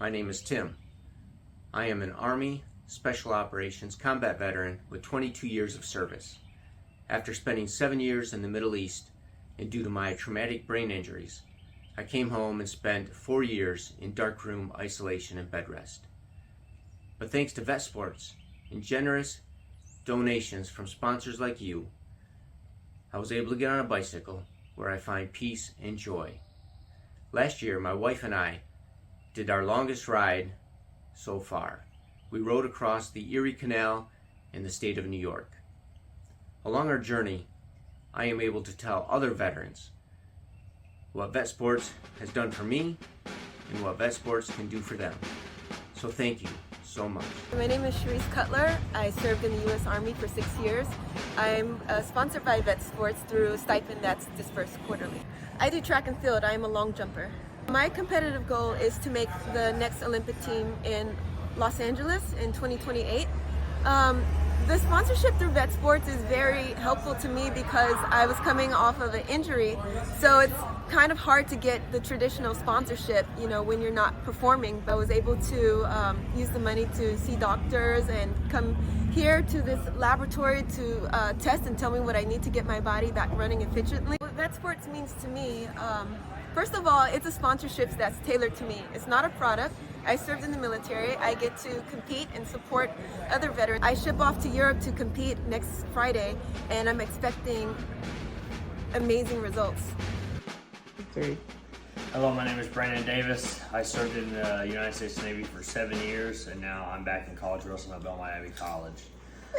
My name is Tim. I am an Army Special Operations combat veteran with 22 years of service. After spending 7 years in the Middle East, and due to my traumatic brain injuries, I came home and spent 4 years in darkroom isolation and bed rest. But thanks to VETSports and generous donations from sponsors like you, I was able to get on a bicycle where I find peace and joy. Last year, my wife and I did our longest ride so far. We rode across the Erie Canal in the state of New York. Along our journey, I am able to tell other veterans what VETSports has done for me and what VETSports can do for them. So thank you so much. My name is Sharice Cutler. I served in the U.S. Army for 6 years. I'm sponsored by VETSports through a stipend that's dispersed quarterly. I do track and field. I am a long jumper. My competitive goal is to make the next Olympic team in Los Angeles in 2028. The sponsorship through VETSports is very helpful to me because I was coming off of an injury, so it's kind of hard to get the traditional sponsorship, when you're not performing. I was able to use the money to see doctors and come here to this laboratory to test and tell me what I need to get my body back running efficiently. What VETSports means to me, first of all, it's a sponsorship that's tailored to me. It's not a product. I served in the military. I get to compete and support other veterans. I ship off to Europe to compete next Friday, and I'm expecting amazing results. Hello, my name is Brandon Davis. I served in the United States Navy for 7 years, and now I'm back in college wrestling at Bell Miami College.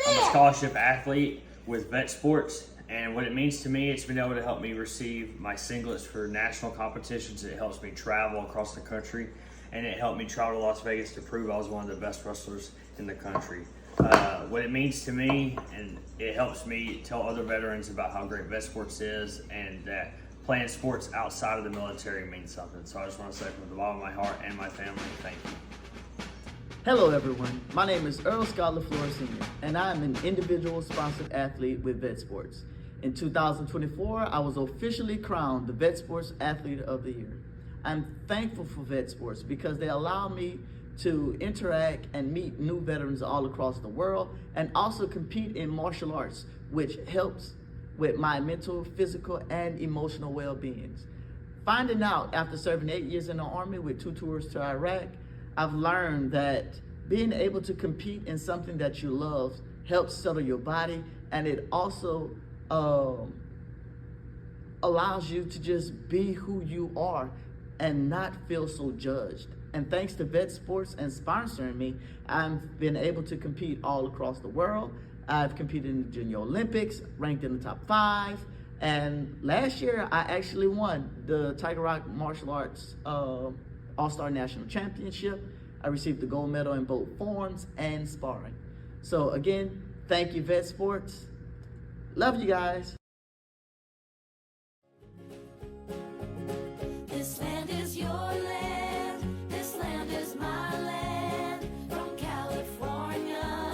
I'm a scholarship athlete with VETSports, and what it means to me, it's been able to help me receive my singlets for national competitions. It helps me travel across the country, and it helped me travel to Las Vegas to prove I was one of the best wrestlers in the country. What it means to me, and it helps me tell other veterans about how great VETSports is, and that playing sports outside of the military means something. So I just want to say from the bottom of my heart and my family, thank you. Hello everyone, my name is Earl Scott LaFleur Sr. and I am an individual sponsored athlete with VETSports. In 2024, I was officially crowned the VETSports Athlete of the Year. I'm thankful for VETSports because they allow me to interact and meet new veterans all across the world and also compete in martial arts, which helps with my mental, physical, and emotional well-being. Finding out after serving 8 years in the Army with 2 tours to Iraq, I've learned that being able to compete in something that you love helps settle your body, and it also allows you to just be who you are and not feel so judged. And thanks to VETSports and sponsoring me, I've been able to compete all across the world. I've competed in the Junior Olympics, ranked in the top 5, and last year I actually won the Tiger Rock Martial Arts All-Star National Championship. I received the gold medal in both forms and sparring. So again, thank you VETSports. Love you guys. This land is your land, this land is my land. From California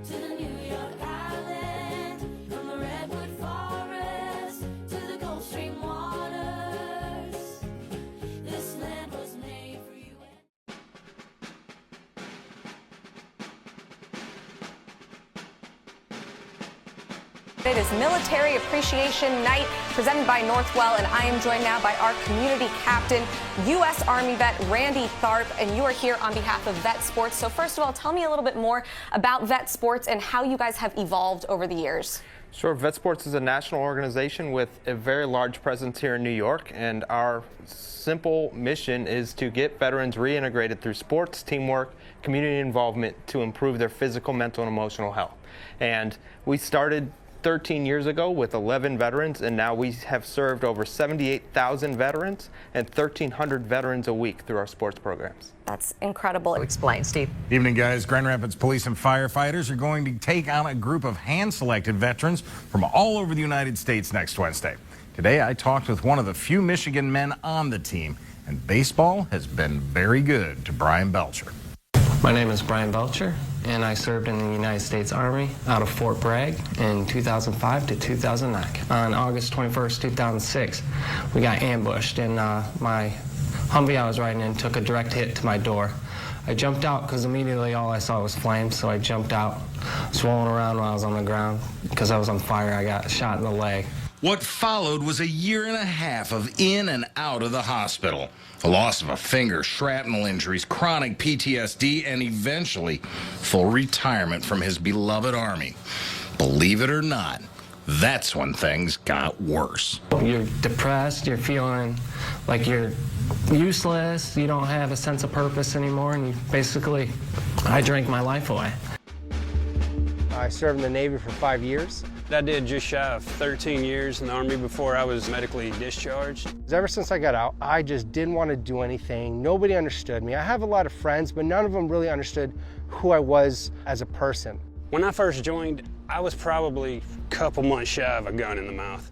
to the New York Island, from the Redwood Forest to the Gulf Stream waters, this land was made for you. It is Military Appreciation Night presented by Northwell, and I am joined now by our community captain, U.S. Army vet Randy Tharp, and you are here on behalf of VETSports. So first of all, tell me a little bit more about VETSports and how you guys have evolved over the years. Sure. VETSports is a national organization with a very large presence here in New York, and our simple mission is to get veterans reintegrated through sports, teamwork, community involvement to improve their physical, mental, and emotional health. And we started 13 years ago with 11 veterans, and now we have served over 78,000 veterans and 1,300 veterans a week through our sports programs. That's incredible. Explain, Steve. Evening, guys. Grand Rapids police and firefighters are going to take on a group of hand-selected veterans from all over the United States next Wednesday. Today, I talked with one of the few Michigan men on the team, and baseball has been very good to Brian Belcher. My name is Brian Belcher, and I served in the United States Army out of Fort Bragg in 2005 to 2009. On August 21st, 2006, we got ambushed, and my Humvee I was riding in took a direct hit to my door. I jumped out because immediately all I saw was flames, so I jumped out, swollen around while I was on the ground. Because I was on fire, I got shot in the leg. What followed was a year and a half of in and out of the hospital. The loss of a finger, shrapnel injuries, chronic PTSD, and eventually full retirement from his beloved Army. Believe it or not, that's when things got worse. You're depressed, you're feeling like you're useless, you don't have a sense of purpose anymore, and I drank my life away. I served in the Navy for 5 years. I did just shy of 13 years in the Army before I was medically discharged. Ever since I got out, I just didn't want to do anything. Nobody understood me. I have a lot of friends, but none of them really understood who I was as a person. When I first joined, I was probably a couple months shy of a gun in the mouth.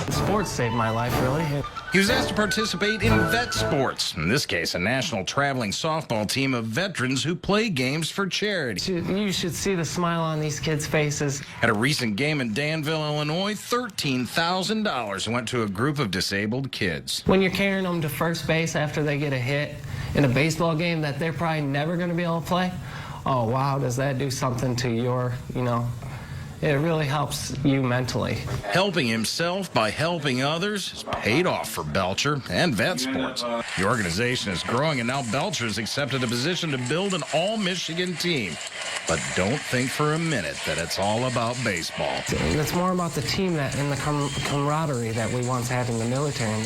Sports saved my life, really. He was asked to participate in VETSports, in this case, a national traveling softball team of veterans who play games for charity. You should see the smile on these kids' faces. At a recent game in Danville, Illinois, $13,000 went to a group of disabled kids. When you're carrying them to first base after they get a hit in a baseball game that they're probably never going to be able to play, oh, wow, does that do something to your, it really helps you mentally. Helping himself by helping others has paid off for Belcher and VETSports. The organization is growing, and now Belcher has accepted a position to build an all-Michigan team. But don't think for a minute that it's all about baseball. It's more about the team and the camaraderie that we once had in the military.